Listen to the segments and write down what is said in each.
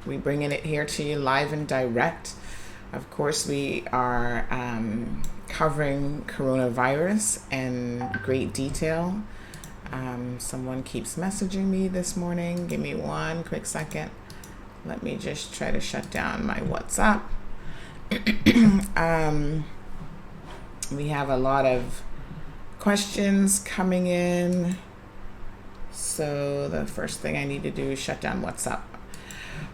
We bringing it here to you live and direct. Of course, we are covering coronavirus in great detail. Someone keeps messaging me this morning. Give me one quick second. Let me just try to shut down my WhatsApp. We have a lot of questions coming in. So the first thing I need to do is shut down WhatsApp.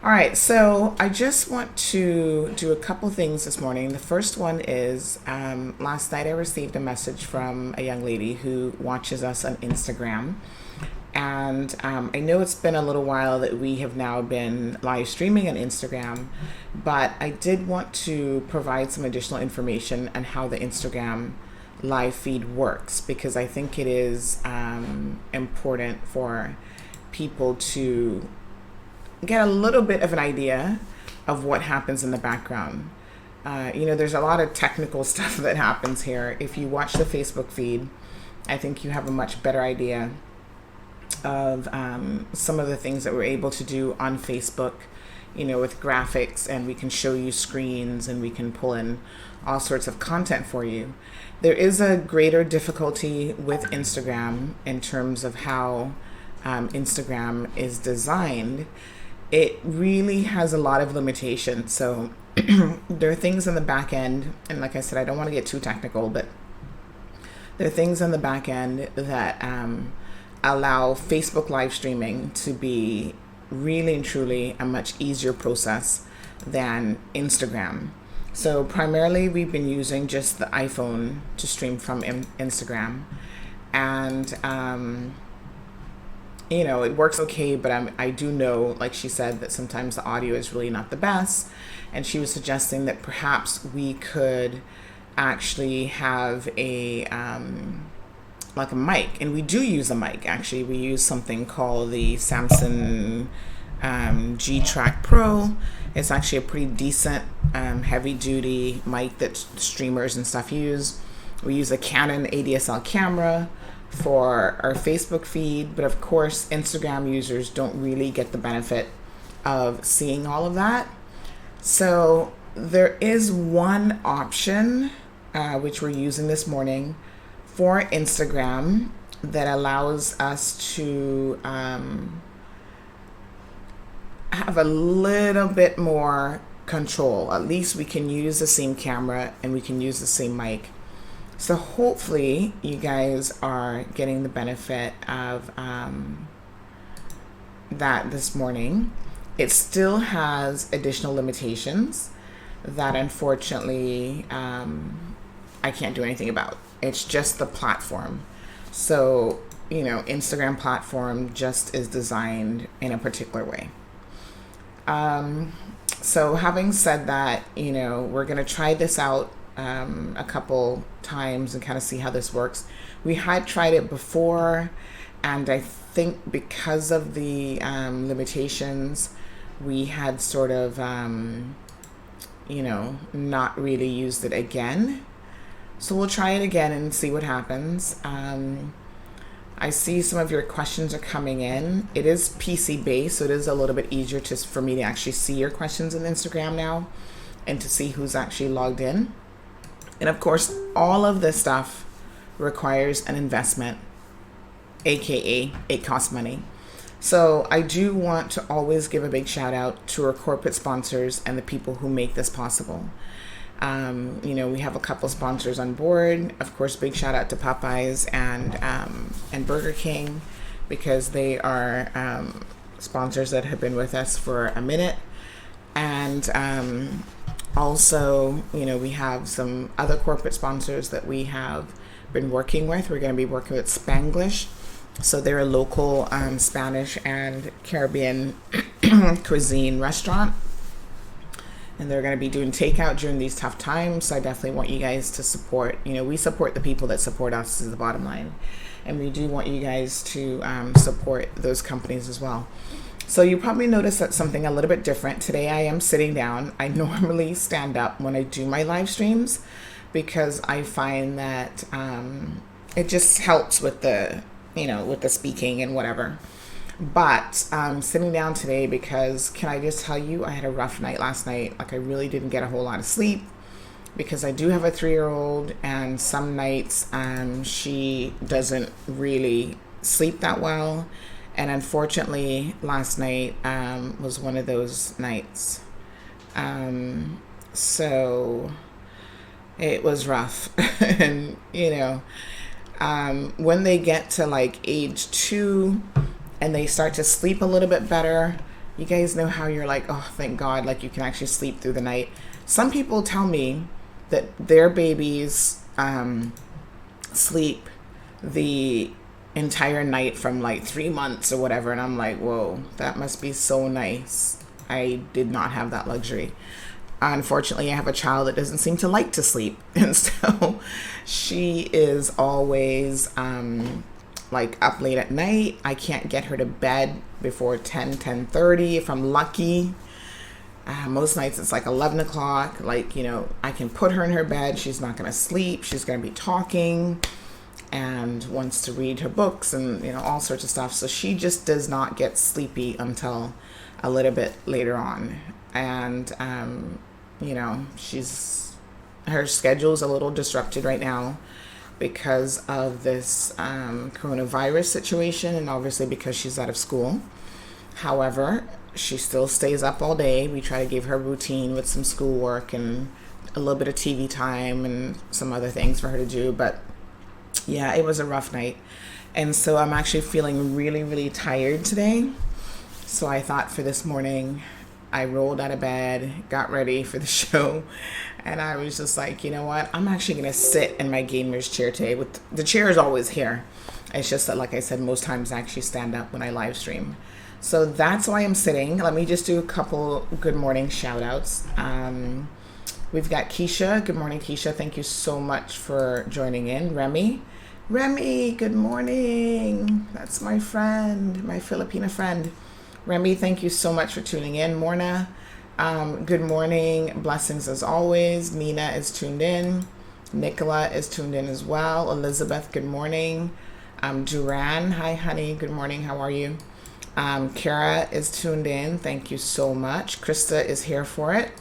All right, so I just want to do a couple things this morning. The first one is last night I received a message from a young lady who watches us on Instagram. And I know it's been a little while that we have now been live streaming on Instagram, but I did want to provide some additional information on how the Instagram live feed works, because I think it is important for people to get a little bit of an idea of what happens in the background. There's a lot of technical stuff that happens here. If you watch the Facebook feed, I think you have a much better idea of some of the things that we're able to do on Facebook, with graphics, and we can show you screens and we can pull in all sorts of content for you. There is a greater difficulty with Instagram in terms of how Instagram is designed. It really has a lot of limitations. So there are things in the back end, and like I said, I don't want to get too technical, but there are things in the back end that allow Facebook live streaming to be really and truly a much easier process than Instagram. So primarily we've been using just the iPhone to stream from Instagram, and it works okay, but I do know, like she said, that sometimes the audio is really not the best, and she was suggesting that perhaps we could actually have a like a mic, and we do use a mic. Actually, we use something called the Samsung G-Track Pro. It's actually a pretty decent heavy-duty mic that streamers and stuff use. We use a Canon ADSL camera for our Facebook feed, but of course Instagram users don't really get the benefit of seeing all of that. So there is one option which we're using this morning for Instagram that allows us to have a little bit more control. At least we can use the same camera and we can use the same mic. So hopefully you guys are getting the benefit of that this morning. It still has additional limitations that unfortunately I can't do anything about. It's just the platform. So, Instagram platform just is designed in a particular way. So having said that, we're going to try this out a couple times and kind of see how this works. We had tried it before, and I think because of the limitations, we had sort of, not really used it again. So we'll try it again and see what happens. I see some of your questions are coming in. It is PC based, so it is a little bit easier for me to actually see your questions on Instagram now and to see who's actually logged in. And of course, all of this stuff requires an investment, aka it costs money. So I do want to always give a big shout out to our corporate sponsors and the people who make this possible. We have a couple sponsors on board. Of course, big shout out to Popeyes and Burger King, because they are sponsors that have been with us for a minute. And also, we have some other corporate sponsors that we have been working with. We're going to be working with Spanglish. So they're a local Spanish and Caribbean cuisine restaurant. And they're going to be doing takeout during these tough times. So I definitely want you guys to support. We support the people that support us, is the bottom line. And we do want you guys to support those companies as well. So you probably noticed that something a little bit different. Today I am sitting down. I normally stand up when I do my live streams, because I find that it just helps with the, with the speaking and whatever. But I'm sitting down today because, can I just tell you, I had a rough night last night. Like, I really didn't get a whole lot of sleep because I do have a 3-year-old, and some nights she doesn't really sleep that well. And unfortunately, last night was one of those nights. So it was rough. And, when they get to like age 2 and they start to sleep a little bit better, you guys know how you're like, oh, thank God, like you can actually sleep through the night. Some people tell me that their babies sleep the entire night from like 3 months or whatever. And I'm like, whoa, that must be so nice. I did not have that luxury. Unfortunately, I have a child that doesn't seem to like to sleep. And so she is always like up late at night. I can't get her to bed before 10:30 if I'm lucky. Most nights it's like 11 o'clock. Like, I can put her in her bed. She's not going to sleep. She's going to be talking and wants to read her books and, all sorts of stuff. So she just does not get sleepy until a little bit later on. And, her schedule's a little disrupted right now because of this coronavirus situation, and obviously because she's out of school. However, she still stays up all day. We try to give her routine with some schoolwork and a little bit of TV time and some other things for her to do. But yeah, it was a rough night. And so I'm actually feeling really, really tired today. So I thought for this morning, I rolled out of bed, got ready for the show, and I was just like, you know what? I'm actually going to sit in my gamer's chair today. The chair is always here. It's just that, like I said, most times I actually stand up when I live stream. So that's why I'm sitting. Let me just do a couple good morning shout outs. We've got Keisha. Good morning, Keisha. Thank you so much for joining in. Remy, good morning. That's my friend, my Filipina friend. Remy, thank you so much for tuning in. Morna, good morning. Blessings as always. Nina is tuned in. Nicola is tuned in as well. Elizabeth, good morning. Duran, hi honey, good morning. How are you? Kara is tuned in. Thank you so much. Krista is here for it.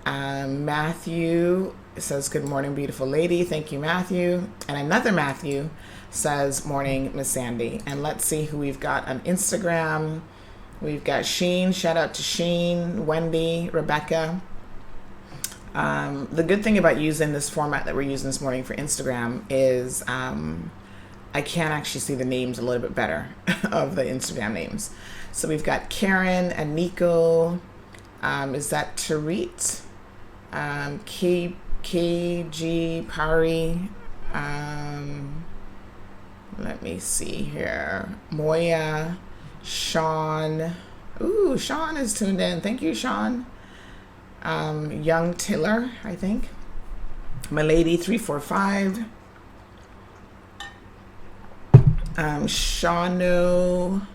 Matthew says, good morning, beautiful lady. Thank you, Matthew. And another Matthew says, morning, Miss Sandy. And let's see who we've got on Instagram. We've got Sheen. Shout out to Sheen, Wendy, Rebecca. The good thing about using this format that we're using this morning for Instagram is I can actually see the names a little bit better of the Instagram names. So we've got Karen and Nico. Is that Tarit? KG Pari. Let me see here. Moya. Sean. Ooh, Sean is tuned in. Thank you, Sean. Young Tiller, I think. Milady 345. Shano.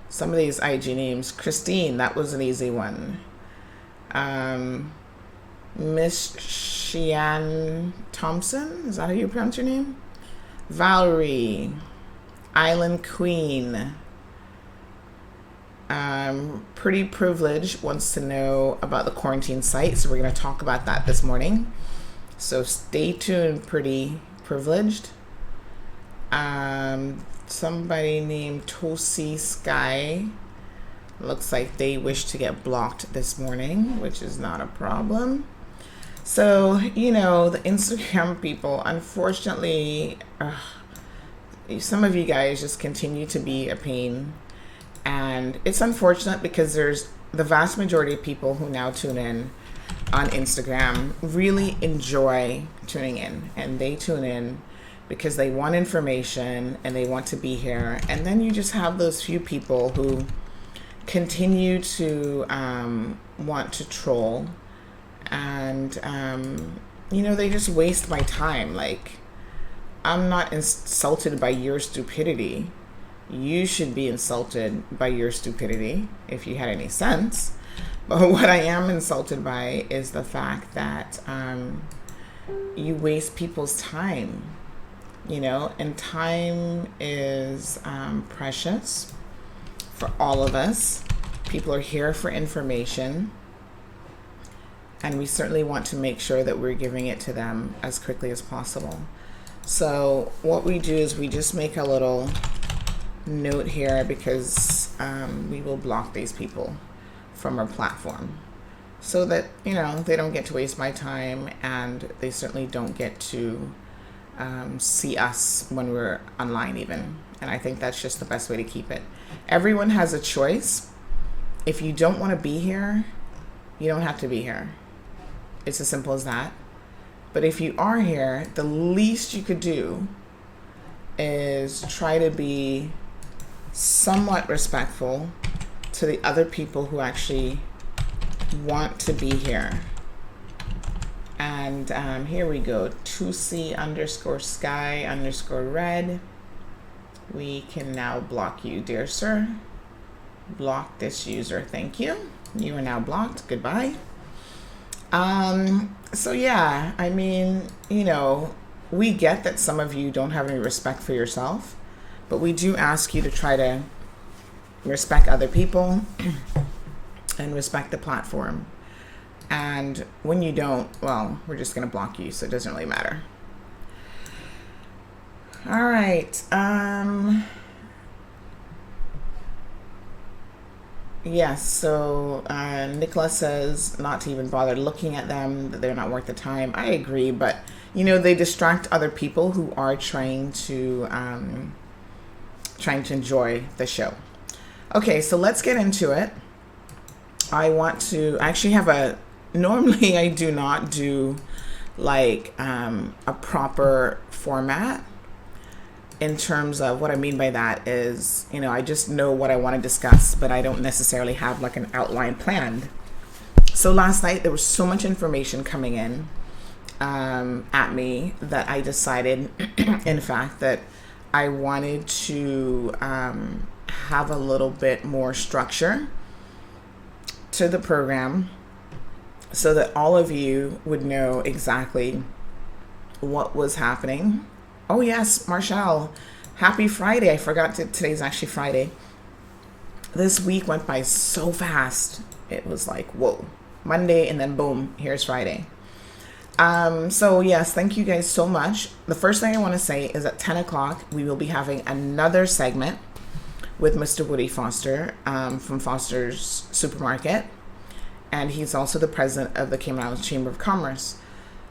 Some of these IG names. Christine, that was an easy one. Miss Shian Thompson, is that how you pronounce your name? Valerie. Island Queen. Pretty Privileged wants to know about the quarantine site, so we're going to talk about that this morning. So stay tuned, Pretty Privileged. Somebody named Tosi Sky looks like they wish to get blocked this morning, which is not a problem. So, the Instagram people, unfortunately, some of you guys just continue to be a pain. And it's unfortunate because there's the vast majority of people who now tune in on Instagram really enjoy tuning in. And they tune in because they want information and they want to be here. And then you just have those few people who continue to want to troll. And, they just waste my time. Like, I'm not insulted by your stupidity. You should be insulted by your stupidity if you had any sense. But what I am insulted by is the fact that you waste people's time, and time is precious. for all of us. People are here for information, and we certainly want to make sure that we're giving it to them as quickly as possible. So what we do is we just make a little note here, because we will block these people from our platform, so that, you know, they don't get to waste my time, and they certainly don't get to see us when we're online even. And I think that's just the best way to keep it. Everyone has a choice. If you don't want to be here, you don't have to be here. It's as simple as that. But if you are here, the least you could do is try to be somewhat respectful to the other people who actually want to be here. And here we go, 2C_sky_red. We can now block you, dear sir. Block this user, thank you. You are now blocked, goodbye. So yeah, I mean, you know, we get that some of you don't have any respect for yourself, but we do ask you to try to respect other people and respect the platform. And when you don't, well, we're just going to block you, so it doesn't really matter. All right. Yes, so Nicola says not to even bother looking at them, that they're not worth the time. I agree, but, you know, they distract other people who are trying to enjoy the show. Okay, so let's get into it. I actually have normally I do not do like a proper format. In terms of what I mean by that is, you know, I just know what I want to discuss, but I don't necessarily have like an outline planned. So last night there was so much information coming in at me that I decided, in fact, that I wanted to have a little bit more structure to the program, so that all of you would know exactly what was happening. Oh yes, Marshall, happy Friday. I forgot today's actually Friday. This week went by so fast. It was like, whoa, Monday, and then boom, here's Friday. So yes, thank you guys so much. The first thing I want to say is at 10 o'clock, we will be having another segment with Mr. Woody Foster from Foster's Supermarket. And he's also the president of the Cayman Islands Chamber of Commerce.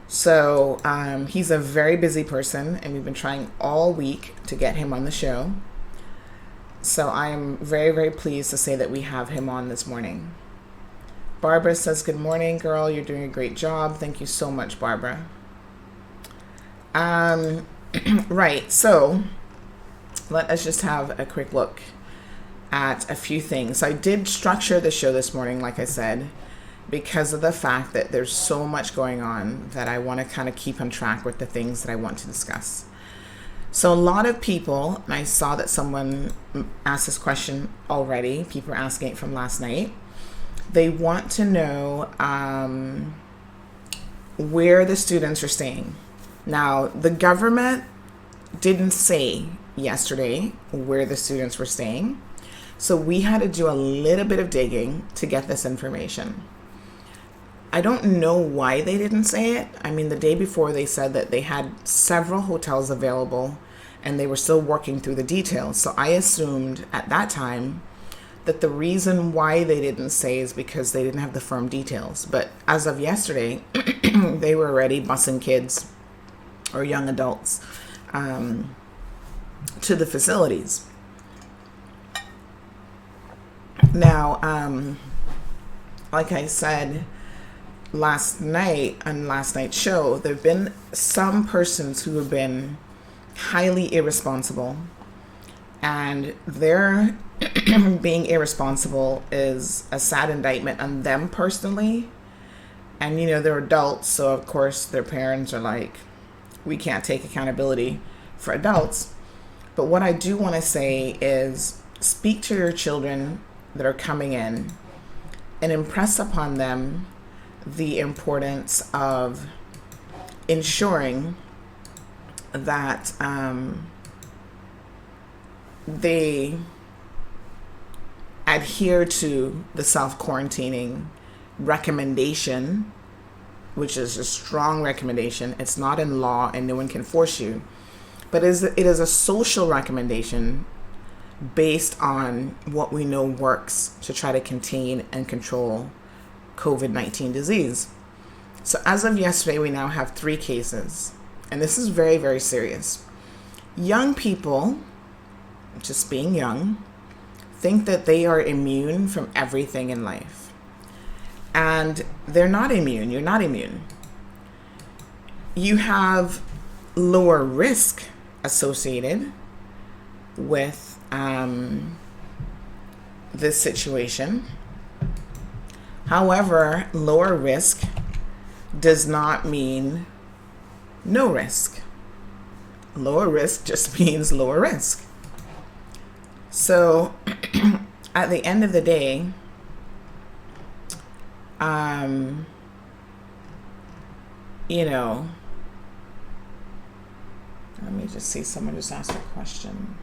So he's a very busy person, and we've been trying all week to get him on the show. So I am very, very pleased to say that we have him on this morning. Barbara says, good morning, girl. You're doing a great job. Thank you so much, Barbara. Right, so let us just have a quick look at a few things. I did structure the show this morning, like I said, because of the fact that there's so much going on that I want to kind of keep on track with the things that I want to discuss. So a lot of people, and I saw that someone asked this question already, people are asking it from last night, they want to know where the students are staying. Now, the government didn't say yesterday where the students were staying, so we had to do a little bit of digging to get this information. I don't know why they didn't say it. I mean, the day before they said that they had several hotels available and they were still working through the details. So I assumed at that time that the reason why they didn't say is because they didn't have the firm details. But as of yesterday, they were already busing kids or young adults to the facilities. Now, like I said, last night on last night's show, there have been some persons who have been highly irresponsible, and their being irresponsible is a sad indictment on them personally. And you know, they're adults, so of course their parents are like, we can't take accountability for adults. But what I do want to say is, speak to your children that are coming in and impress upon them the importance of ensuring that they adhere to the self-quarantining recommendation, which is a strong recommendation. It's not in law and no one can force you, but it is a social recommendation based on what we know works to try to contain and control COVID-19 disease. So as of yesterday, we now have 3 cases, and this is very, very serious. Young people, just being young, think that they are immune from everything in life. And they're not immune. You're not immune. You have lower risk associated with this situation. However, lower risk does not mean no risk. Lower risk just means lower risk. So at the end of the day, let me just see, someone just asked a question.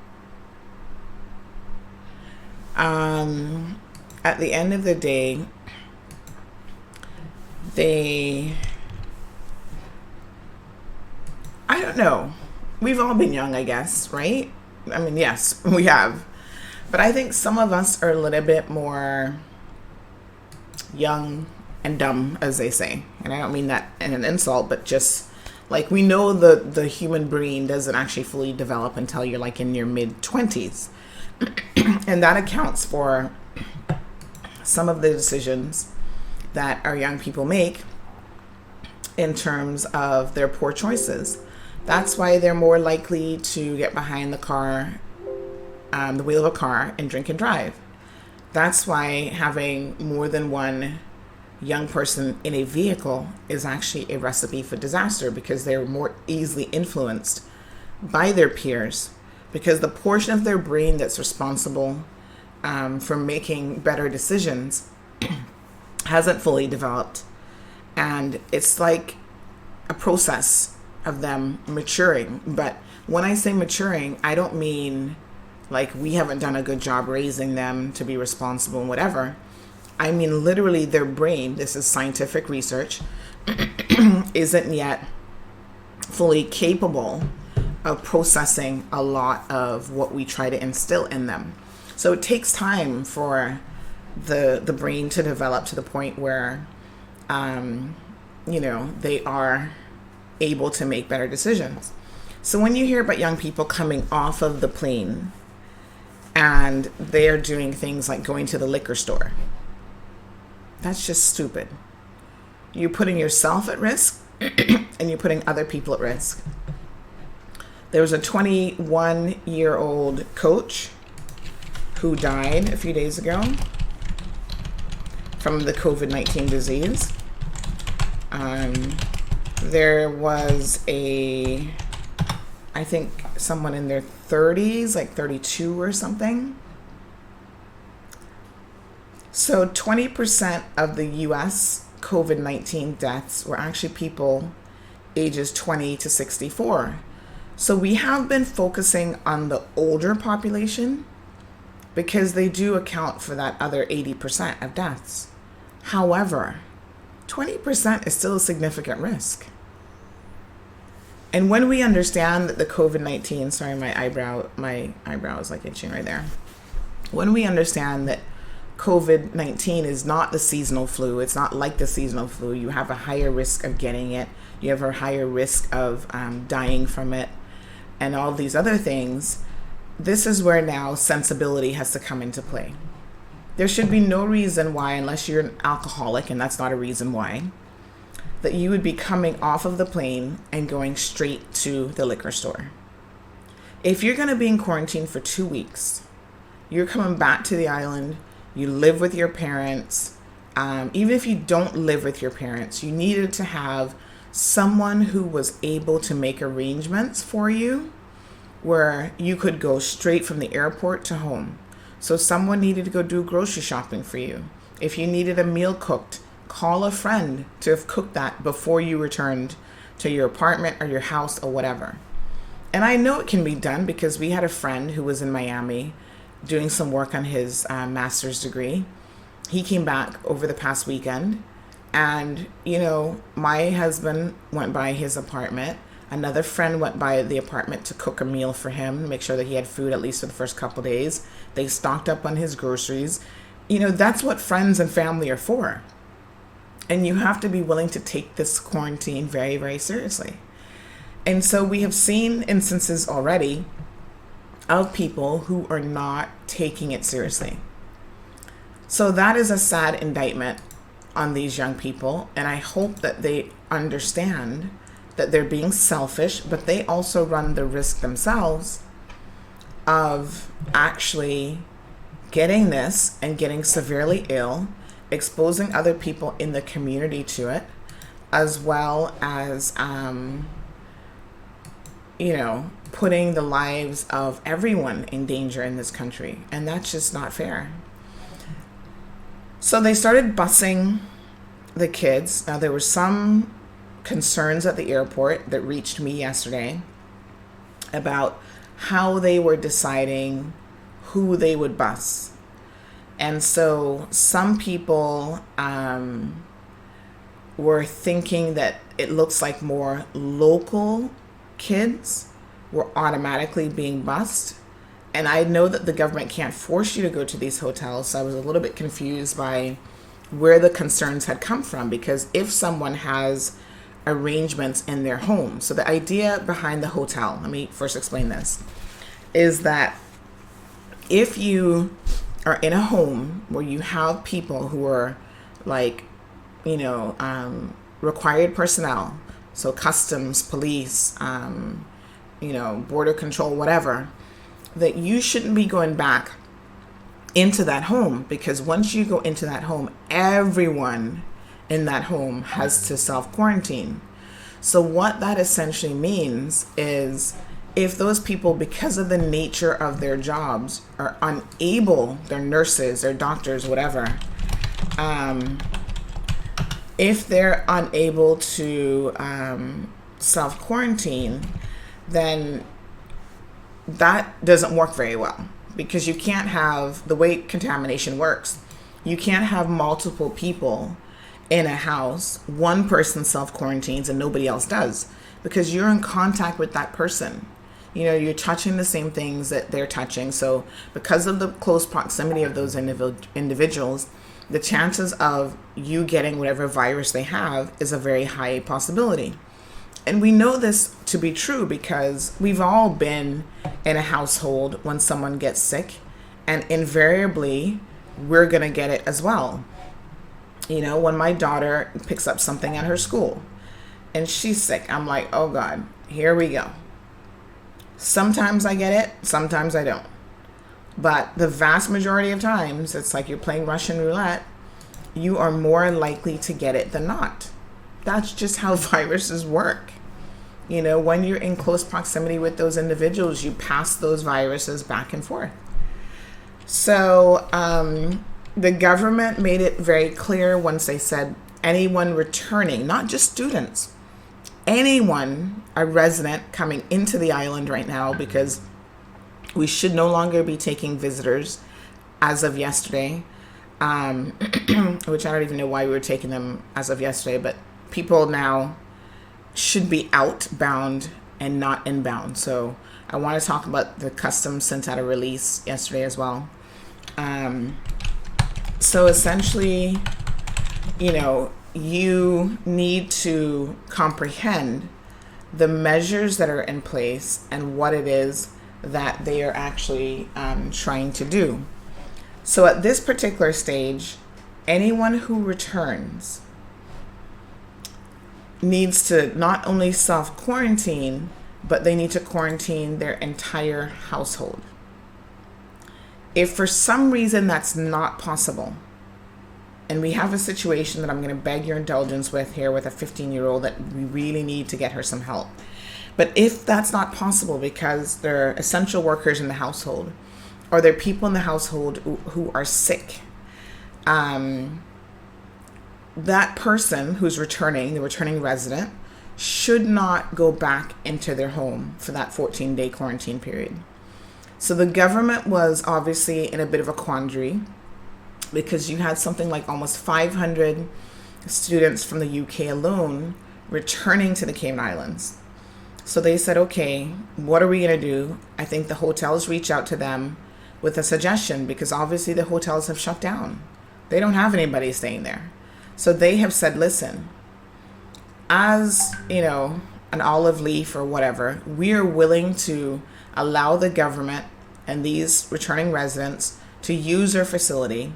At the end of the day, I don't know. We've all been young, I guess, right? I mean, yes, we have. But I think some of us are a little bit more young and dumb, as they say. And I don't mean that in an insult, but just like we know the human brain doesn't actually fully develop until you're like in your mid-20s. And that accounts for some of the decisions that our young people make in terms of their poor choices. That's why they're more likely to get behind the wheel of a car and drink and drive. That's why having more than one young person in a vehicle is actually a recipe for disaster, because they're more easily influenced by their peers, because the portion of their brain that's responsible for making better decisions hasn't fully developed. And it's like a process of them maturing. But when I say maturing, I don't mean like we haven't done a good job raising them to be responsible and whatever. I mean literally their brain, this is scientific research, isn't yet fully capable of processing a lot of what we try to instill in them. So it takes time for the brain to develop to the point where they are able to make better decisions. So when you hear about young people coming off of the plane and they're doing things like going to the liquor store, that's just stupid. You're putting yourself at risk and you're putting other people at risk. There was a 21-year-old coach who died a few days ago from the COVID-19 disease. There was I think someone in their 30s, like 32 or something. So 20% of the US COVID-19 deaths were actually people ages 20 to 64. So we have been focusing on the older population because they do account for that other 80% of deaths. However, 20% is still a significant risk. And when we understand that the COVID-19, sorry, my eyebrow is like itching right there. When we understand that COVID-19 is not the seasonal flu, it's not like the seasonal flu, you have a higher risk of getting it, you have a higher risk of dying from it, and all these other things, this is where now sensibility has to come into play. There should be no reason why, unless you're an alcoholic, and that's not a reason why, that you would be coming off of the plane and going straight to the liquor store. If you're going to be in quarantine for 2 weeks, you're coming back to the island, you live with your parents, even if you don't live with your parents, you needed to have someone who was able to make arrangements for you where you could go straight from the airport to home. So someone needed to go do grocery shopping for you. If you needed a meal cooked, call a friend to have cooked that before you returned to your apartment or your house or whatever. And I know it can be done because we had a friend who was in Miami doing some work on his master's degree. He came back over the past weekend, and, my husband went by his apartment. Another friend went by the apartment to cook a meal for him, make sure that he had food at least for the first couple of days. They stocked up on his groceries. That's what friends and family are for. And you have to be willing to take this quarantine very, very seriously. And so we have seen instances already of people who are not taking it seriously. So that is a sad indictment on these young people. And I hope that they understand that they're being selfish, but they also run the risk themselves of actually getting this and getting severely ill, exposing other people in the community to it, as well as, putting the lives of everyone in danger in this country. And that's just not fair. So they started busing the kids. Now, there were some concerns at the airport that reached me yesterday about how they were deciding who they would bus. And so some people were thinking that it looks like more local kids were automatically being bused. And I know that the government can't force you to go to these hotels, so I was a little bit confused by where the concerns had come from, because if someone has arrangements in their home. So the idea behind the hotel, let me first explain this, is that if you are in a home where you have people who are like, required personnel, so customs, police, border control, whatever, that you shouldn't be going back into that home, because once you go into that home, everyone in that home has to self-quarantine. So what that essentially means is if those people, because of the nature of their jobs, are unable, they're nurses, they're doctors, whatever, if they're unable to self-quarantine, then that doesn't work very well, because you can't have, the way contamination works, you can't have multiple people in a house, one person self-quarantines and nobody else does, because you're in contact with that person. You're touching the same things that they're touching. So because of the close proximity of those individuals, the chances of you getting whatever virus they have is a very high possibility. And we know this to be true because we've all been in a household when someone gets sick, and invariably we're going to get it as well. When my daughter picks up something at her school and she's sick, I'm like, oh God, here we go. Sometimes I get it, sometimes I don't. But the vast majority of times, it's like you're playing Russian roulette. You are more likely to get it than not. That's just how viruses work. When you're in close proximity with those individuals, you pass those viruses back and forth. So the government made it very clear once they said anyone returning, not just students, anyone, a resident coming into the island right now, because we should no longer be taking visitors as of yesterday, which I don't even know why we were taking them as of yesterday, but people now should be outbound and not inbound. So I want to talk about the customs sent out a release yesterday as well. So essentially, you need to comprehend the measures that are in place and what it is that they are actually trying to do. So at this particular stage, anyone who returns needs to not only self-quarantine, but they need to quarantine their entire household. If for some reason that's not possible, and we have a situation that I'm going to beg your indulgence with here with a 15-year-old that we really need to get her some help. But if that's not possible because there are essential workers in the household, or there are people in the household who are sick, that person who's returning, the returning resident, should not go back into their home for that 14-day quarantine period. So the government was obviously in a bit of a quandary because you had something like almost 500 students from the UK alone returning to the Cayman Islands. So they said, okay, what are we going to do? I think the hotels reach out to them with a suggestion because obviously the hotels have shut down. They don't have anybody staying there. So they have said, listen, as, an olive leaf or whatever, we are willing to allow the government and these returning residents to use their facility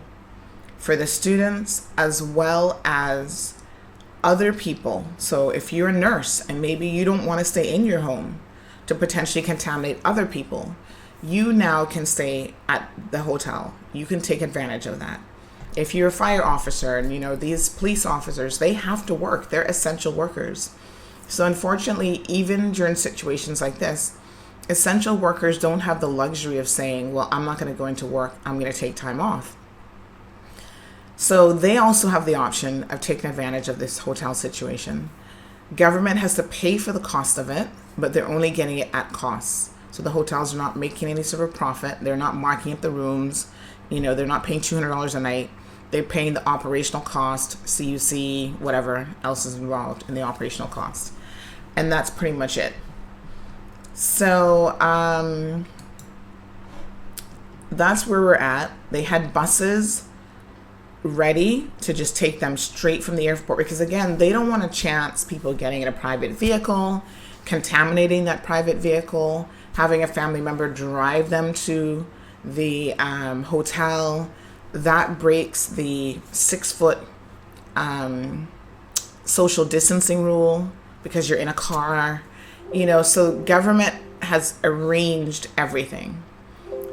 for the students as well as other people. So if you're a nurse and maybe you don't want to stay in your home to potentially contaminate other people, you now can stay at the hotel. You can take advantage of that. If you're a fire officer and these police officers, they have to work. They're essential workers. So unfortunately, even during situations like this, essential workers don't have the luxury of saying, well, I'm not going to go into work. I'm going to take time off. So they also have the option of taking advantage of this hotel situation. Government has to pay for the cost of it, but they're only getting it at cost. So the hotels are not making any sort of profit. They're not marking up the rooms. They're not paying $200 a night. They're paying the operational cost, CUC, whatever else is involved in the operational cost. And that's pretty much it. So that's where we're at. They had buses ready to just take them straight from the airport because, again, they don't want to chance people getting in a private vehicle, contaminating that private vehicle, having a family member drive them to the hotel. That breaks the 6-foot social distancing rule because you're in a car. So government has arranged everything.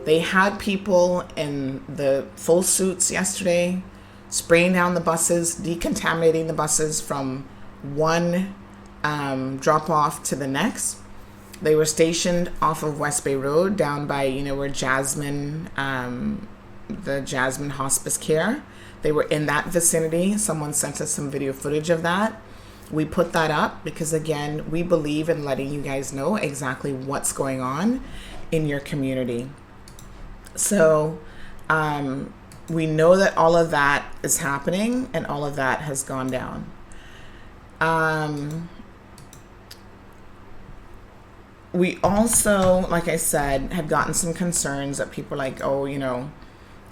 They had people in the full suits yesterday, spraying down the buses, decontaminating the buses from one drop-off to the next. They were stationed off of West Bay Road down by, where Jasmine, the Jasmine Hospice Care. They were in that vicinity. Someone sent us some video footage of that. We put that up because, again, we believe in letting you guys know exactly what's going on in your community. So we know that all of that is happening and all of that has gone down. We also, like I said, have gotten some concerns that people are like, oh,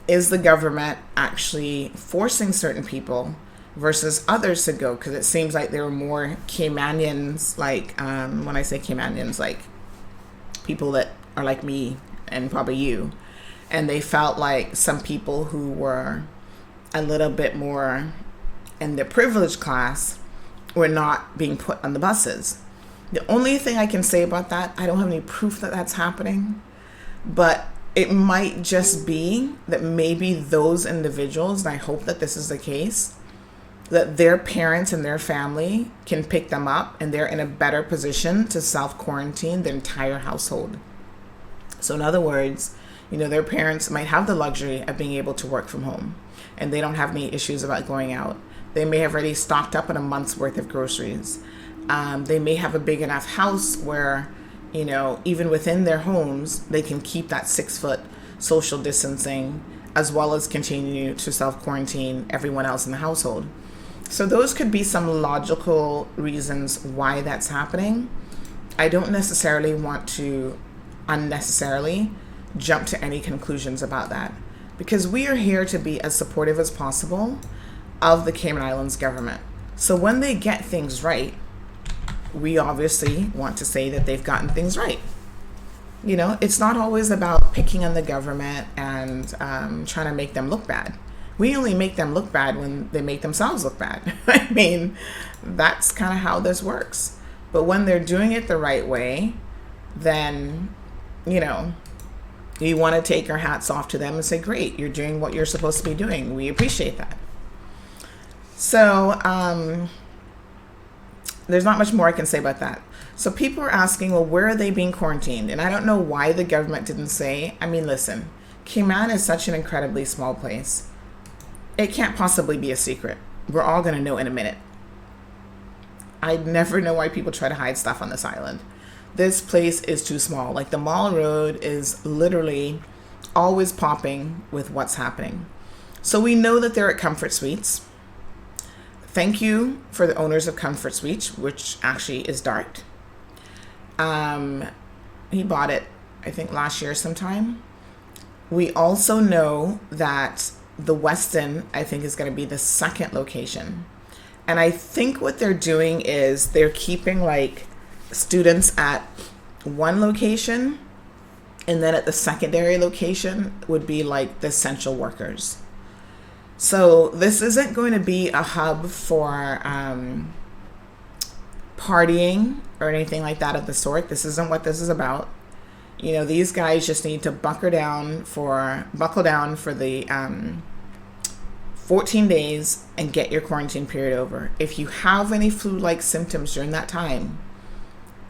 is the government actually forcing certain people versus others to go? Because it seems like there were more Caymanians, like when I say Caymanians, like people that are like me and probably you. And they felt like some people who were a little bit more in the privileged class were not being put on the buses. The only thing I can say about that, I don't have any proof that that's happening, but it might just be that maybe those individuals, and I hope that this is the case, that their parents and their family can pick them up and they're in a better position to self-quarantine the entire household. So in other words, their parents might have the luxury of being able to work from home and they don't have any issues about going out. They may have already stocked up on a month's worth of groceries. They may have a big enough house where, even within their homes, they can keep that 6-foot social distancing as well as continue to self-quarantine everyone else in the household. So those could be some logical reasons why that's happening. I don't necessarily want to unnecessarily jump to any conclusions about that because we are here to be as supportive as possible of the Cayman Islands government. So when they get things right, we obviously want to say that they've gotten things right. It's not always about picking on the government and trying to make them look bad. We only make them look bad when they make themselves look bad. I mean, that's kind of how this works. But when they're doing it the right way, then, we want to take our hats off to them and say, great, you're doing what you're supposed to be doing. We appreciate that. So there's not much more I can say about that. So people are asking, well, where are they being quarantined? And I don't know why the government didn't say. I mean, listen, Cayman is such an incredibly small place. It can't possibly be a secret. We're all going to know in a minute. I never know why people try to hide stuff on this island. this place is too small. Like the Mall Road is literally always popping with what's happening. So we know that they're at Comfort Suites. Thank you for the owners of Comfort Suites, which actually is Dart. He bought it, I think, last year sometime. We also know that the Westin, I think, is going to be the second location. And I think what they're doing is they're keeping like students at one location, and then at the secondary location would be like the essential workers. So this isn't going to be a hub for partying or anything like that of the sort. This isn't what this is about. You know, these guys just need to buckle down for the 14 days and get your quarantine period over. If you have any flu-like symptoms during that time,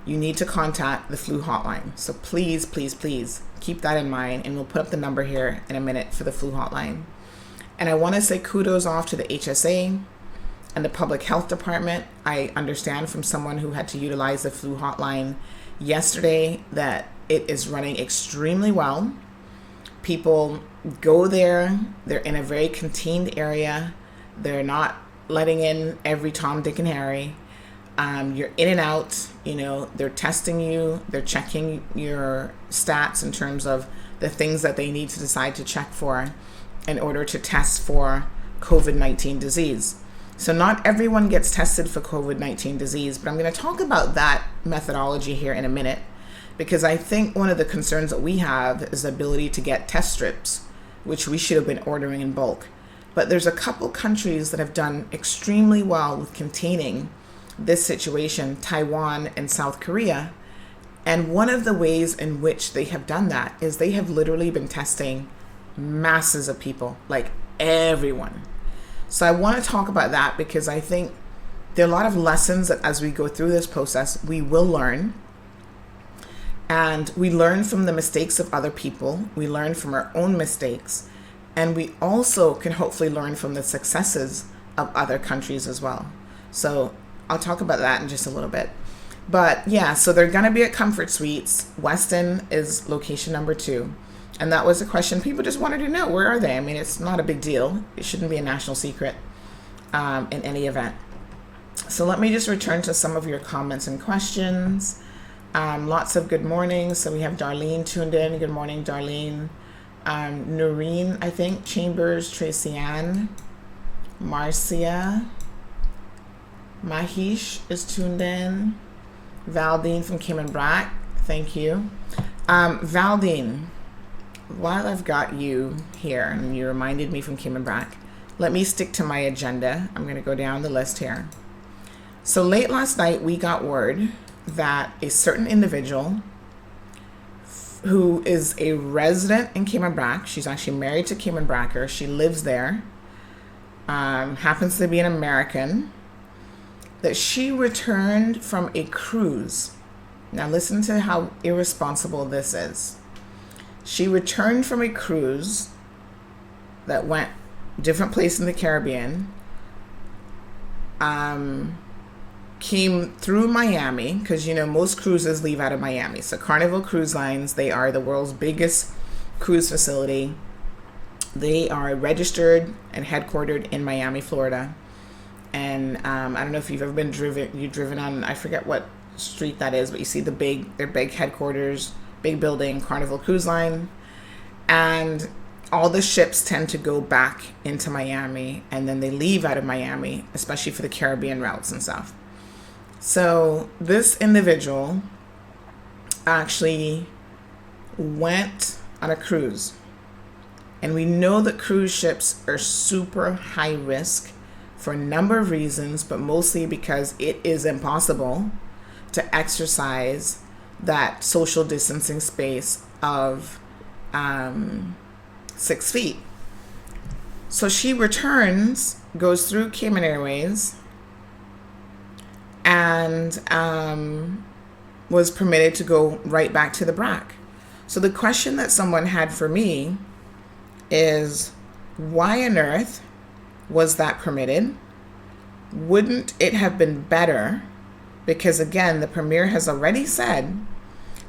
you need to contact the flu hotline. So please, please, please keep that in mind, and we'll put up the number here in a minute for the flu hotline. And I want to say kudos off to the HSA and the public health department. I understand from someone who had to utilize the flu hotline yesterday that it is running extremely well. People go there, they're in a very contained area. They're not letting in every Tom, Dick, and Harry. You're in and out, you know, they're testing you, they're checking your stats in terms of the things that they need to decide to check for in order to test for COVID-19 disease. So not everyone gets tested for COVID-19 disease, but I'm going to talk about that methodology here in a minute, because I think one of the concerns that we have is the ability to get test strips, which we should have been ordering in bulk. But there's a couple countries that have done extremely well with containing this situation, Taiwan and South Korea. And one of the ways in which they have done that is they have literally been testing masses of people, like everyone. So I want to talk about that because I think there are a lot of lessons that as we go through this process, we will learn. And we learn from the mistakes of other people. We learn from our own mistakes. And we also can hopefully learn from the successes of other countries as well. So I'll talk about that in just a little bit. But yeah, so they're going to be at Comfort Suites. Westin is location number 2. And that was a question people just wanted to know. Where are they? I mean, it's not a big deal. It shouldn't be a national secret in any event. So let me just return to some of your comments and questions. Lots of good mornings. So we have Darlene tuned in. Good morning, Darlene. Noreen, I think. Chambers, Tracy Ann. Marcia. Mahish is tuned in. Valdine from Cayman Brack. Thank you. Valdine, while I've got you here and you reminded me from Cayman Brack, let me stick to my agenda. I'm going to go down the list here. So late last night, we got word that a certain individual who is a resident in Cayman Brack, she's actually married to Cayman Bracker, she lives there, happens to be an American, that she returned from a cruise. Now listen to how irresponsible this is. She returned from a cruise that went different place in the Caribbean, came through Miami, because you know most cruises leave out of Miami. So Carnival Cruise Lines, they are the world's biggest cruise facility. They are registered and headquartered in Miami, Florida. And I don't know if you've ever been driven on, I forget what street that is, but you see their big headquarters, big building, Carnival Cruise Line. And all the ships tend to go back into Miami, and then they leave out of Miami, especially for the Caribbean routes and stuff. So this individual actually went on a cruise. And we know that cruise ships are super high risk for a number of reasons, but mostly because it is impossible to exercise that social distancing space of 6 feet. So she returns, goes through Cayman Airways, and was permitted to go right back to the Brac. So the question that someone had for me is, why on earth was that permitted? Wouldn't it have been better? Because again, the Premier has already said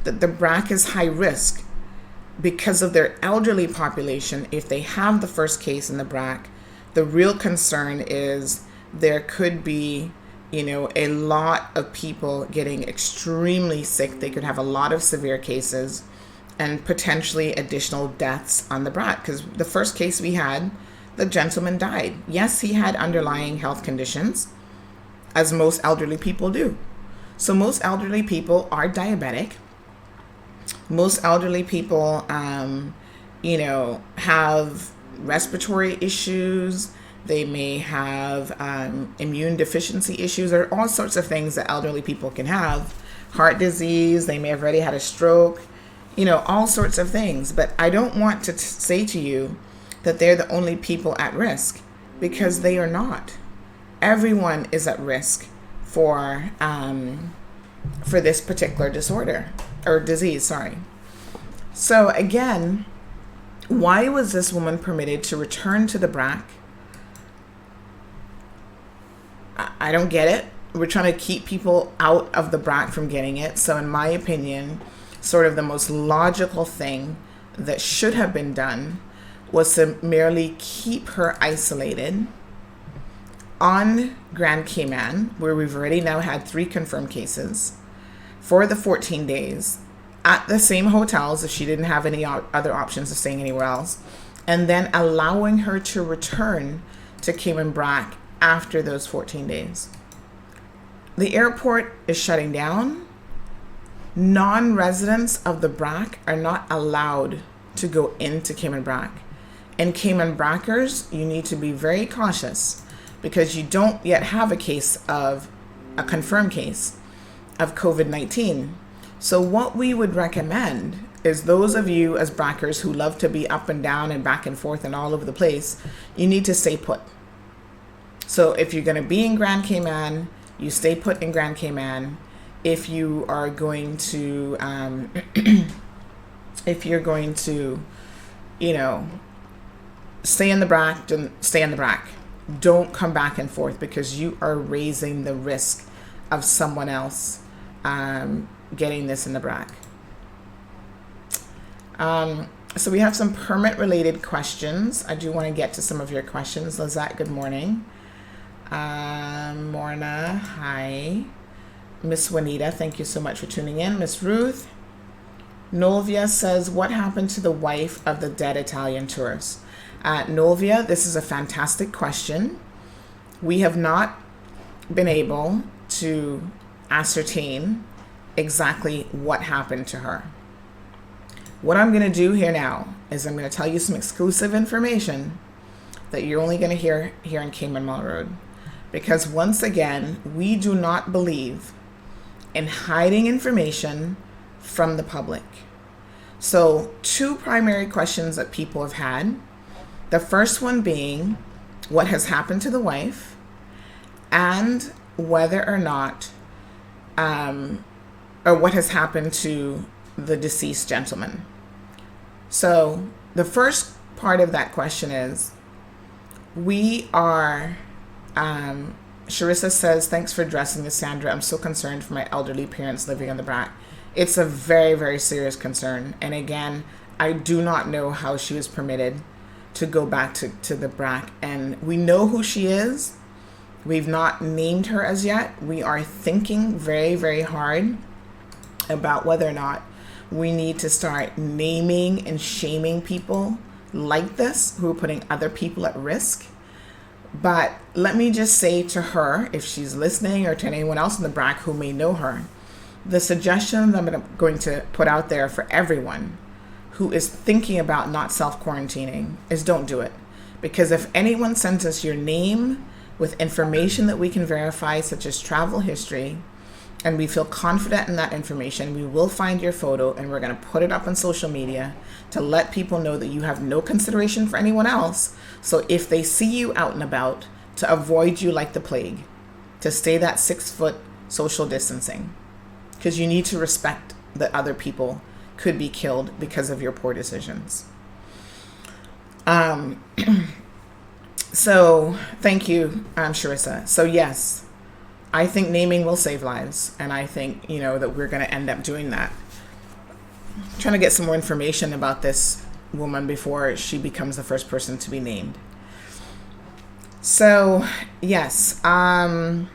that the BRAC is high risk because of their elderly population. If they have the first case in the BRAC, the real concern is there could be, a lot of people getting extremely sick. They could have a lot of severe cases and potentially additional deaths on the BRAC, because the first case we had, the gentleman died. Yes, he had underlying health conditions, as most elderly people do. So most elderly people are diabetic. Most elderly people, have respiratory issues. They may have immune deficiency issues, or all sorts of things that elderly people can have. Heart disease, they may have already had a stroke, all sorts of things. But I don't want to say to you that they're the only people at risk, because they are not. Everyone is at risk for this particular disorder or disease, sorry. So again, why was this woman permitted to return to the BRAC? I don't get it. We're trying to keep people out of the BRAC from getting it. So in my opinion, sort of the most logical thing that should have been done was to merely keep her isolated on Grand Cayman, where we've already now had 3 confirmed cases, for the 14 days at the same hotels if she didn't have any other options of staying anywhere else, and then allowing her to return to Cayman BRAC after those 14 days. The airport is shutting down. Non-residents of the BRAC are not allowed to go into Cayman BRAC. And Cayman BRACers, you need to be very cautious, because you don't yet have a confirmed case of COVID-19. So what we would recommend is those of you as BRACers who love to be up and down and back and forth and all over the place, you need to stay put. So if you're going to be in Grand Cayman, you stay put in Grand Cayman. If you are going to, stay in the BRAC, then stay in the BRAC. Don't come back and forth, because you are raising the risk of someone else getting this in the BRAC. So we have some permit-related questions. I do want to get to some of your questions. Lizette, good morning. Morna, hi. Miss Juanita, thank you so much for tuning in. Miss Ruth. Nolvia says, what happened to the wife of the dead Italian tourist? Nolvia, this is a fantastic question. We have not been able to ascertain exactly what happened to her. What I'm going to do here now is I'm going to tell you some exclusive information that you're only going to hear here in Cayman Mall Road. Because once again, we do not believe in hiding information from the public. So 2 primary questions that people have had. The first one being what has happened to the wife, and whether or not, or what has happened to the deceased gentleman. So the first part of that question is, we are, Sharissa says, thanks for addressing this, Sandra. I'm so concerned for my elderly parents living on the BRAC. It's a very, very serious concern. And again, I do not know how she was permitted to go back to the BRAC. And we know who she is. We've not named her as yet. We are thinking very, very hard about whether or not we need to start naming and shaming people like this who are putting other people at risk. But let me just say to her, if she's listening, or to anyone else in the BRAC who may know her, the suggestion that I'm going to put out there for everyone who is thinking about not self-quarantining is don't do it. Because if anyone sends us your name with information that we can verify, such as travel history, and we feel confident in that information, we will find your photo and we're going to put it up on social media to let people know that you have no consideration for anyone else. So if they see you out and about, to avoid you like the plague, to stay that 6-foot social distancing, because you need to respect that other people could be killed because of your poor decisions. So thank you, Sharissa. So yes, I think naming will save lives, and I think, that we're going to end up doing that. trying to get some more information about this woman before she becomes the first person to be named. So, yes, the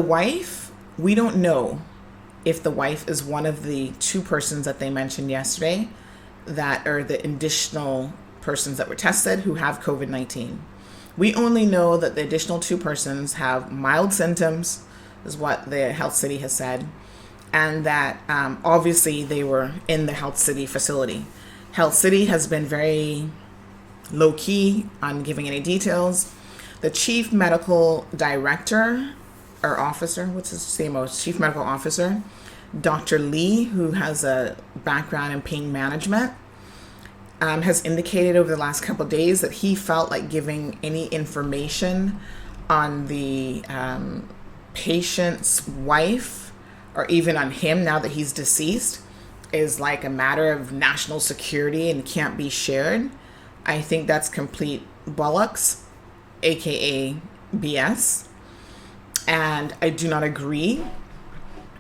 wife, we don't know if the wife is one of the two persons that they mentioned yesterday that are the additional persons that were tested who have COVID-19. We only know that the additional two persons have mild symptoms, is what the Health City has said, and that obviously they were in the Health City facility. Health City has been very low-key on giving any details. The chief medical director or officer, what's his CMO, chief medical officer, Dr. Lee, who has a background in pain management, has indicated over the last couple of days that he felt like giving any information on the patient's wife or even on him now that he's deceased is like a matter of national security and can't be shared. I think that's complete bollocks, aka BS. And I do not agree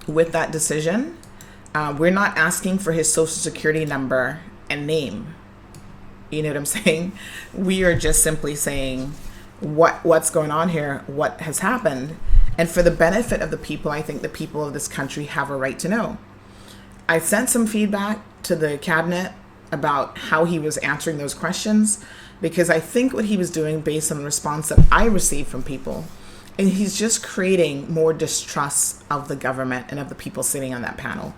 with that decision. We're not asking for his social security number and name. You know what I'm saying? We are just simply saying what's going on here, what has happened. And for the benefit of the people, I think the people of this country have a right to know. I sent some feedback to the cabinet about how he was answering those questions, because I think what he was doing based on the response that I received from people, and he's just creating more distrust of the government and of the people sitting on that panel.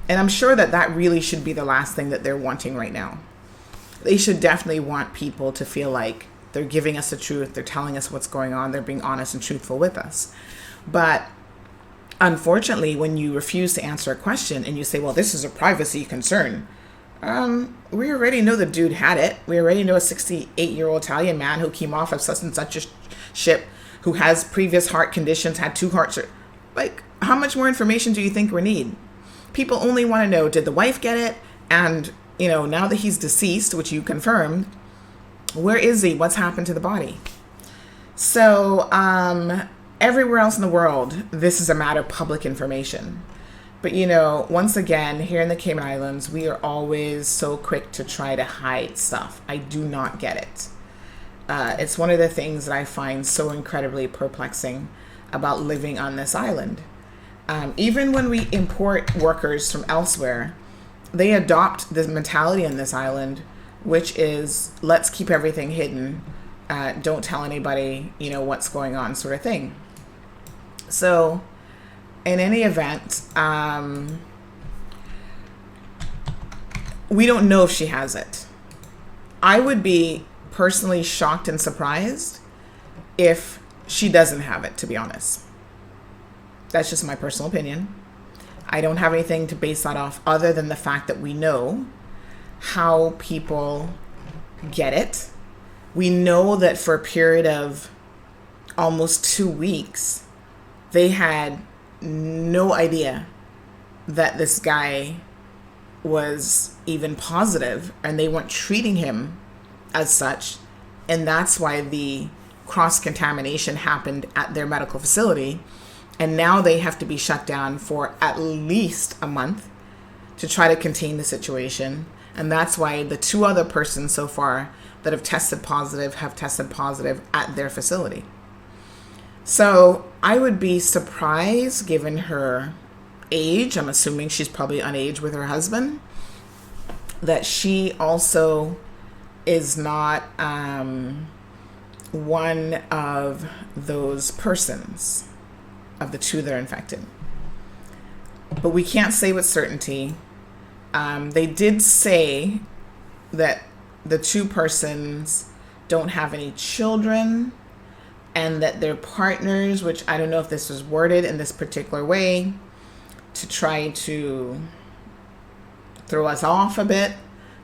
And I'm sure that that really should be the last thing that they're wanting right now. They should definitely want people to feel like they're giving us the truth, they're telling us what's going on, they're being honest and truthful with us. But unfortunately, when you refuse to answer a question and you say, well, this is a privacy concern, we already know the dude had it. We already know a 68-year-old Italian man who came off of such and such a ship, who has previous heart conditions, had 2 hearts. Like, how much more information do you think we need? People only want to know, did the wife get it? And, you know, now that he's deceased, which you confirmed, where is he? What's happened to the body? So, everywhere else in the world, this is a matter of public information. But, you know, once again, here in the Cayman Islands, we are always so quick to try to hide stuff. I do not get it. It's one of the things that I find so incredibly perplexing about living on this island. Even when we import workers from elsewhere, they adopt the mentality on this island, which is, let's keep everything hidden. Don't tell anybody, you know, what's going on, sort of thing. So, in any event, we don't know if she has it. I would be personally shocked and surprised if she doesn't have it, to be honest. That's just my personal opinion. I don't have anything to base that off other than the fact that we know how people get it. We know that for a period of almost 2 weeks, they had no idea that this guy was even positive, and they weren't treating him as such. And that's why the cross-contamination happened at their medical facility. And now they have to be shut down for at least a month to try to contain the situation. And that's why the 2 other persons so far that have tested positive at their facility. So I would be surprised, given her age, I'm assuming she's probably on age with her husband, that she also is not one of those persons, of the 2 that are infected. But we can't say with certainty. They did say that the 2 persons don't have any children, and that their partners, which I don't know if this was worded in this particular way to try to throw us off a bit,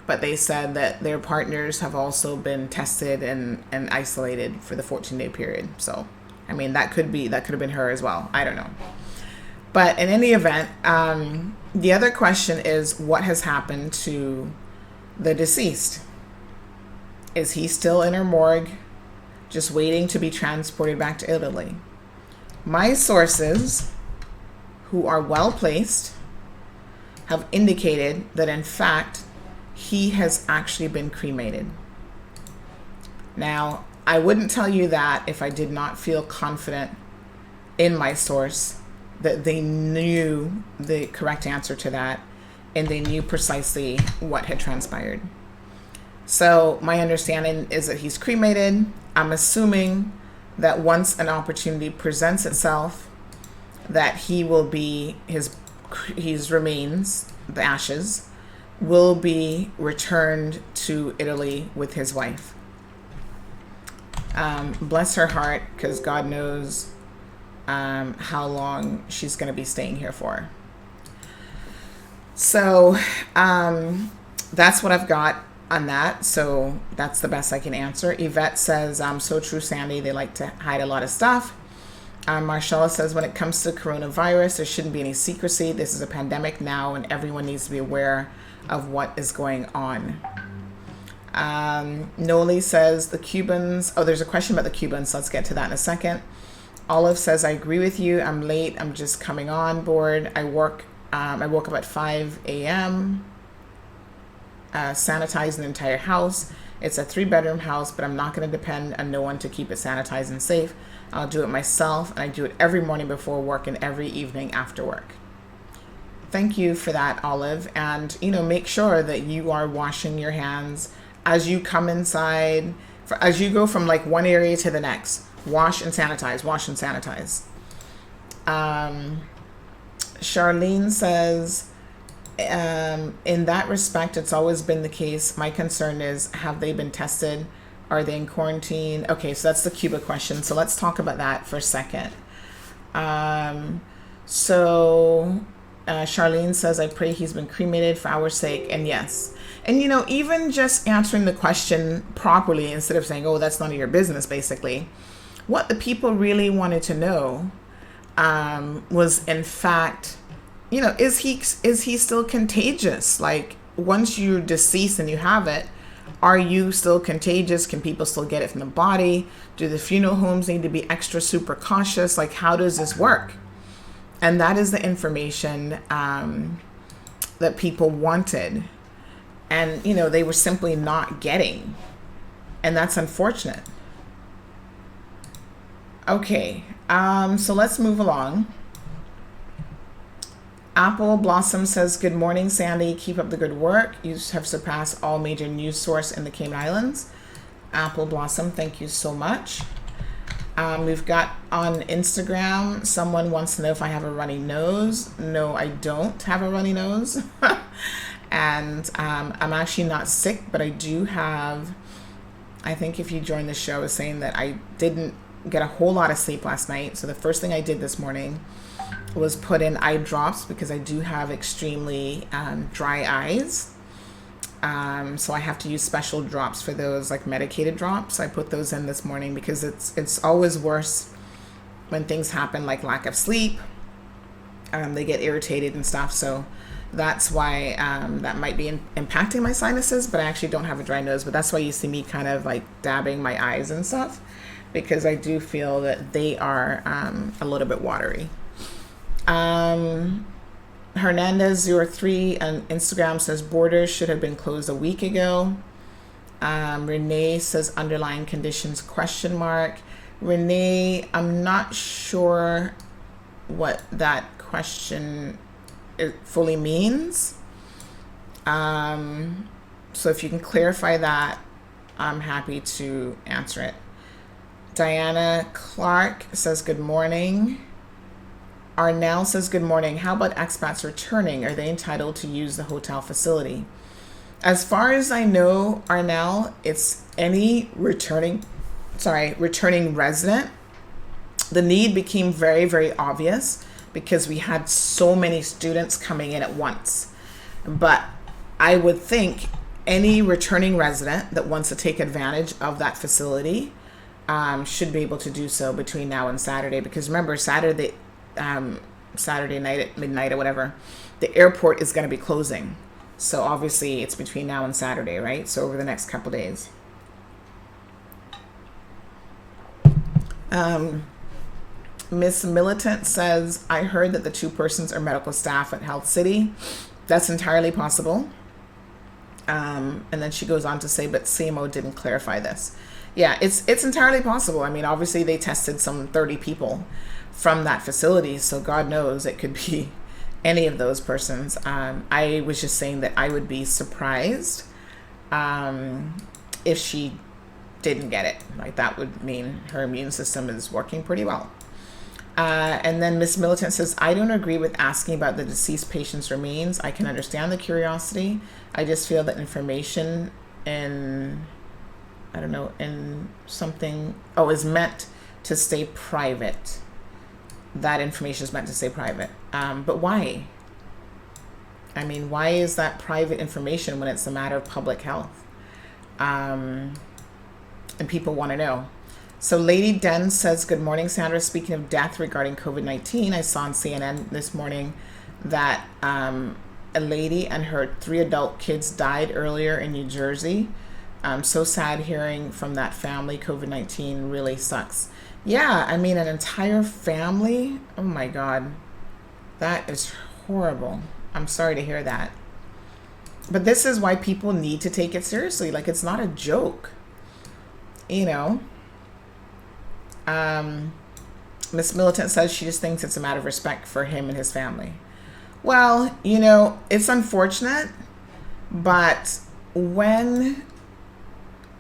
but they said that their partners have also been tested and isolated for the 14-day period. So, I mean, that could have been her as well. I don't know. But in any event, the other question is, what has happened to the deceased? Is he still in her morgue, just waiting to be transported back to Italy? My sources, who are well placed, have indicated that in fact he has actually been cremated. Now, I wouldn't tell you that if I did not feel confident in my source that they knew the correct answer to that and they knew precisely what had transpired. So my understanding is that he's cremated. I'm assuming that once an opportunity presents itself, that he will be, his remains, the ashes, will be returned to Italy with his wife. Bless her heart, because God knows how long she's going to be staying here for. So that's what I've got on that. So that's the best I can answer. Yvette says, so true, Sandy. They like to hide a lot of stuff. Marcella says, when it comes to coronavirus, there shouldn't be any secrecy. This is a pandemic now, and everyone needs to be aware of what is going on. Noli says, the Cubans. Oh, there's a question about the Cubans. Let's get to that in a second. Olive says, I agree with you. I'm late. I'm just coming on board. I woke up at 5 a.m. Sanitizing the entire house. It's a 3-bedroom house, but I'm not going to depend on no one to keep it sanitized and safe. I'll do it myself, and I do it every morning before work and every evening after work. Thank you for that, Olive. And, make sure that you are washing your hands as you come inside, as you go from like one area to the next. Wash and sanitize, wash and sanitize. Charlene says, in that respect, it's always been the case. My concern is, have they been tested? Are they in quarantine? Okay, so that's the Cuba question. So let's talk about that for a second. Charlene says, I pray he's been cremated for our sake. And yes. And, even just answering the question properly instead of saying, oh, that's none of your business, basically. What the people really wanted to know was, in fact, is he still contagious? Like, once you're deceased and you have it, are you still contagious? Can people still get it from the body? Do the funeral homes need to be extra super cautious? Like, how does this work? And that is the information that people wanted. And, they were simply not getting. And that's unfortunate. Okay, so let's move along. Apple Blossom says, good morning, Sandy. Keep up the good work. You have surpassed all major news source in the Cayman Islands. Apple Blossom, thank you so much. We've got on Instagram, someone wants to know if I have a runny nose. No, I don't have a runny nose. And I'm actually not sick, but I do have, I think if you joined the show, I was saying that I didn't get a whole lot of sleep last night. So the first thing I did this morning was put in eye drops because I do have extremely dry eyes. So I have to use special drops for those, like medicated drops. I put those in this morning because it's always worse when things happen, like lack of sleep. They get irritated and stuff. So that's why that might be impacting my sinuses, but I actually don't have a dry nose. But that's why you see me kind of like dabbing my eyes and stuff, because I do feel that they are a little bit watery. Hernandez03 on Instagram says borders should have been closed a week ago. Renee says underlying conditions ? Renee, I'm not sure what that question fully means. So if you can clarify that, I'm happy to answer it. Diana Clark says good morning. Arnell says good morning. How about expats returning? Are they entitled to use the hotel facility? As far as I know, Arnell, it's any returning resident. The need became very, very obvious because we had so many students coming in at once. But I would think any returning resident that wants to take advantage of that facility should be able to do so between now and Saturday. Because remember, Saturday night at midnight or whatever, the airport is going to be closing. So obviously it's between now and Saturday, right? So over the next couple days. Miss Militant says, I heard that the 2 persons are medical staff at Health City. That's entirely possible. And then she goes on to say, but CMO didn't clarify this. Yeah, it's entirely possible. I mean, obviously they tested some 30 people from that facility, so God knows it could be any of those persons. I was just saying that I would be surprised if she didn't get it. Like, that would mean her immune system is working pretty well. And then Miss Militant says, I don't agree with asking about the deceased patient's remains. I can understand the curiosity. I just feel that information in something, is meant to stay private. That information is meant to stay private. But why? I mean, why is that private information when it's a matter of public health? And people want to know. So Lady Den says, good morning, Sandra. Speaking of death regarding COVID-19, I saw on CNN this morning that a lady and her 3 adult kids died earlier in New Jersey. So sad hearing from that family. COVID-19 really sucks. Yeah, I mean, an entire family. Oh my God. That is horrible. I'm sorry to hear that. But this is why people need to take it seriously. Like, it's not a joke. You know? Miss Militant says she just thinks it's a matter of respect for him and his family. Well, you know, it's unfortunate, but when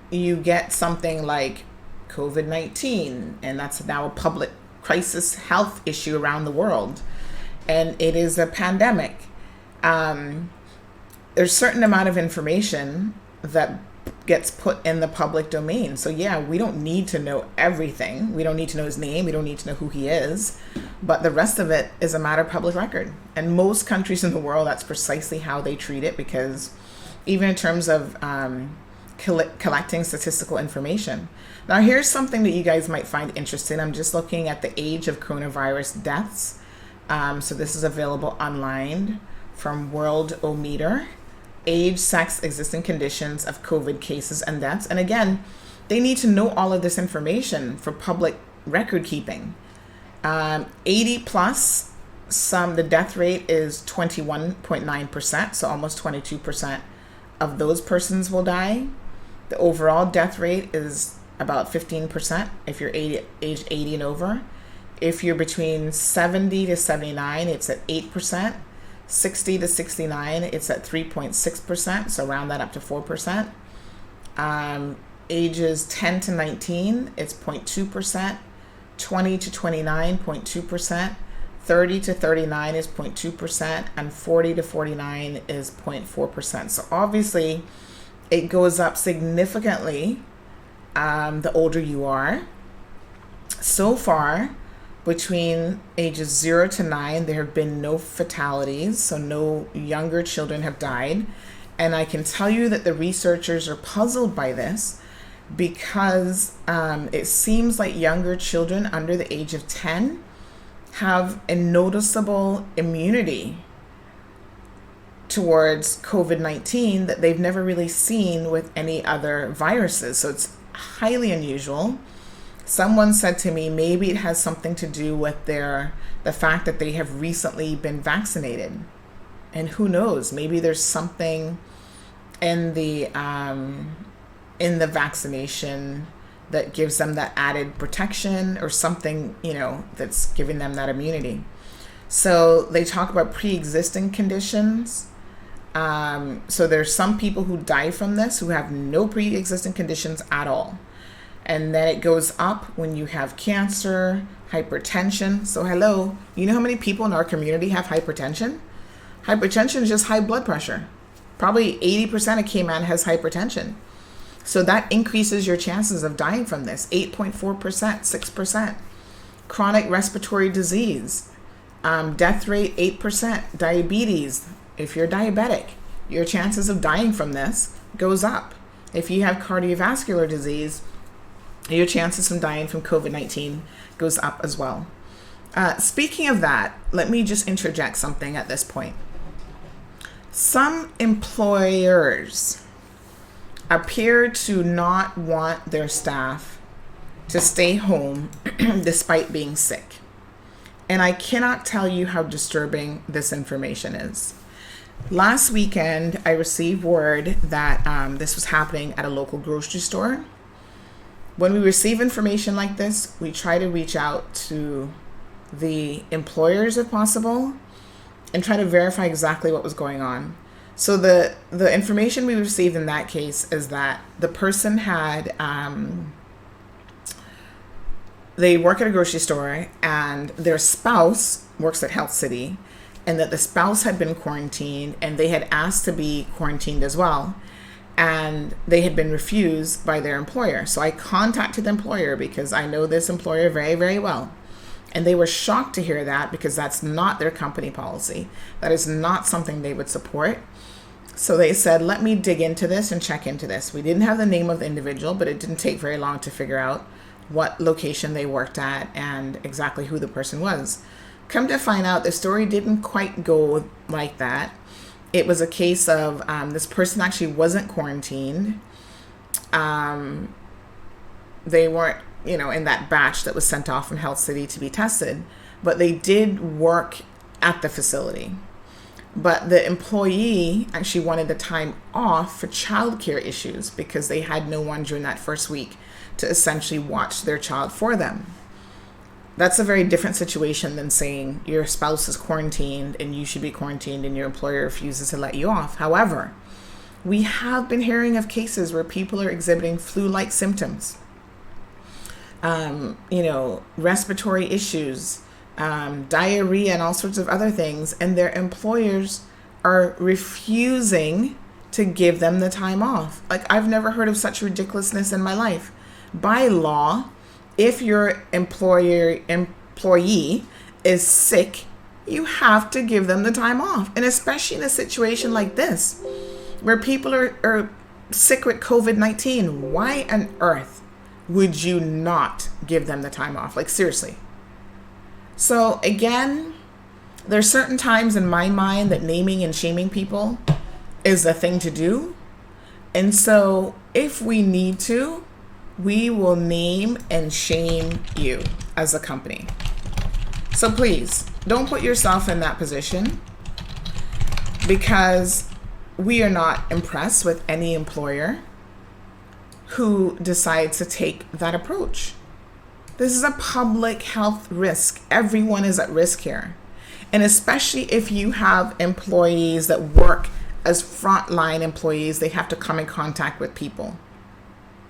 you get something like COVID-19, and that's now a public crisis health issue around the world, and it is a pandemic, there's a certain amount of information that gets put in the public domain. So yeah, we don't need to know everything. We don't need to know his name. We don't need to know who he is. But the rest of it is a matter of public record. And most countries in the world, that's precisely how they treat it, because even in terms of collecting statistical information. Now, here's something that you guys might find interesting. I'm just looking at the age of coronavirus deaths. So this is available online from Worldometer. Age, sex, existing conditions of COVID cases and deaths. And again, they need to know all of this information for public record keeping. 80 plus, the death rate is 21.9%, so almost 22% of those persons will die. The overall death rate is about 15% if you're age 80 and over. If you're between 70 to 79, it's at 8%. 60 to 69, it's at 3.6%, so round that up to 4%. Ages 10 to 19, it's 0.2%. 20 to 29, 0.2%. 30 to 39 is 0.2%, and 40 to 49 is 0.4%. So obviously, it goes up significantly the older you are. So far, between ages 0 to 9, there have been no fatalities, so no younger children have died. And I can tell you that the researchers are puzzled by this because it seems like younger children under the age of 10 have a noticeable immunity towards COVID-19 that they've never really seen with any other viruses. So it's highly unusual. Someone said to me, maybe it has something to do with the fact that they have recently been vaccinated. And who knows, maybe there's something in the vaccination that gives them that added protection, or something, you know, that's giving them that immunity. So they talk about pre-existing conditions. So there's some people who die from this who have no pre-existing conditions at all. And then it goes up when you have cancer, hypertension. So hello, you know how many people in our community have hypertension? Hypertension is just high blood pressure. Probably 80% of Cayman has hypertension. So that increases your chances of dying from this, 8.4%, 6%. Chronic respiratory disease, death rate 8%. Diabetes, if you're diabetic, your chances of dying from this goes up. If you have cardiovascular disease, your chances from dying from COVID-19 goes up as well. Speaking of that, let me just interject something at this point. Some employers appear to not want their staff to stay home despite being sick. And I cannot tell you how disturbing this information is. Last weekend, I received word that this was happening at a local grocery store. When we receive information like this, we try to reach out to the employers if possible and try to verify exactly what was going on. So the information we received in that case is that the person had they work at a grocery store and their spouse works at Health City, and that the spouse had been quarantined and they had asked to be quarantined as well, and they had been refused by their employer. So I contacted the employer because I know this employer very, very well. And they were shocked to hear that because that's not their company policy. That is not something they would support. So they said, let me dig into this and check into this. We didn't have the name of the individual, but it didn't take very long to figure out what location they worked at and exactly who the person was. Come to find out, the story didn't quite go like that. It was a case of this person actually wasn't quarantined. They weren't, in that batch that was sent off from Health City to be tested, but they did work at the facility. But the employee actually wanted the time off for childcare issues because they had no one during that first week to essentially watch their child for them. That's a very different situation than saying your spouse is quarantined and you should be quarantined and your employer refuses to let you off. However, we have been hearing of cases where people are exhibiting flu-like symptoms, respiratory issues, diarrhea and all sorts of other things, and their employers are refusing to give them the time off. Like, I've never heard of such ridiculousness in my life. By law, if your employee is sick, you have to give them the time off. And especially in a situation like this, where people are sick with COVID-19, why on earth would you not give them the time off? Like, seriously. So again, there's certain times in my mind that naming and shaming people is the thing to do. And so if we need to, we will name and shame you as a company. So please don't put yourself in that position, because we are not impressed with any employer who decides to take that approach. This is a public health risk. Everyone is at risk here. And especially if you have employees that work as frontline employees, they have to come in contact with people.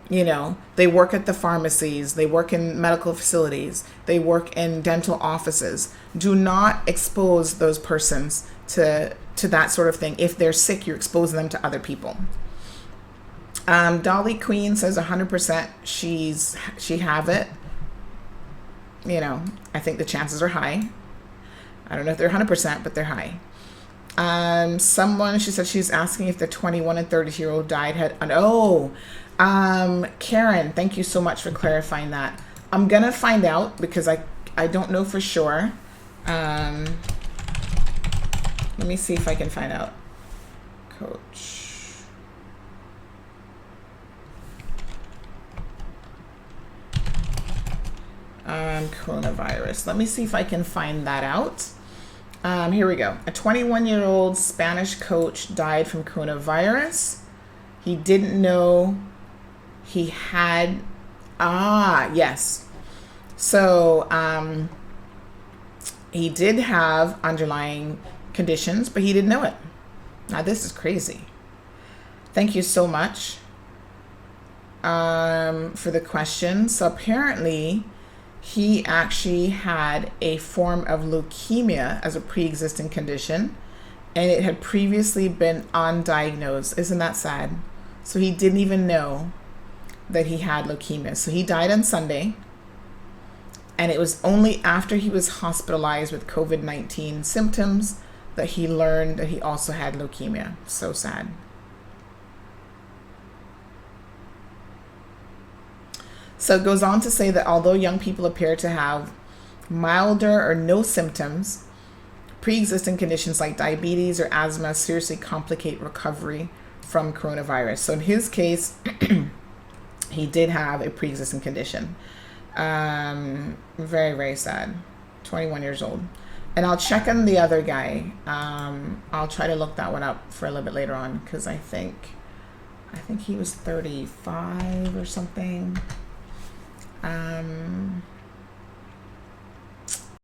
They work at the pharmacies, they work in medical facilities, they work in dental offices. Do not expose those persons to that sort of thing. If they're sick, you're exposing them to other people. Dolly Queen says 100% she have it. I think the chances are high. I don't know if they're 100%, but they're high. She said she's asking if the 21 and 30-year-old died Karen, thank you so much for clarifying that. I'm going to find out because I don't know for sure. Let me see if I can find out. Coach. Coronavirus. Let me see if I can find that out. Here we go. A 21-year-old Spanish coach died from coronavirus. He didn't know he had, yes. So he did have underlying conditions, but he didn't know it. Now this is crazy. Thank you so much for the question. So apparently he actually had a form of leukemia as a pre-existing condition, and it had previously been undiagnosed. Isn't that sad? So he didn't even know that he had leukemia. So he died on Sunday, and it was only after he was hospitalized with COVID-19 symptoms that he learned that he also had leukemia. So sad. So it goes on to say that although young people appear to have milder or no symptoms, pre-existing conditions like diabetes or asthma seriously complicate recovery from coronavirus. So in his case, he did have a pre-existing condition. Very, very sad. 21 years old. And I'll check on the other guy. I'll try to look that one up for a little bit later on, because I think he was 35 or something.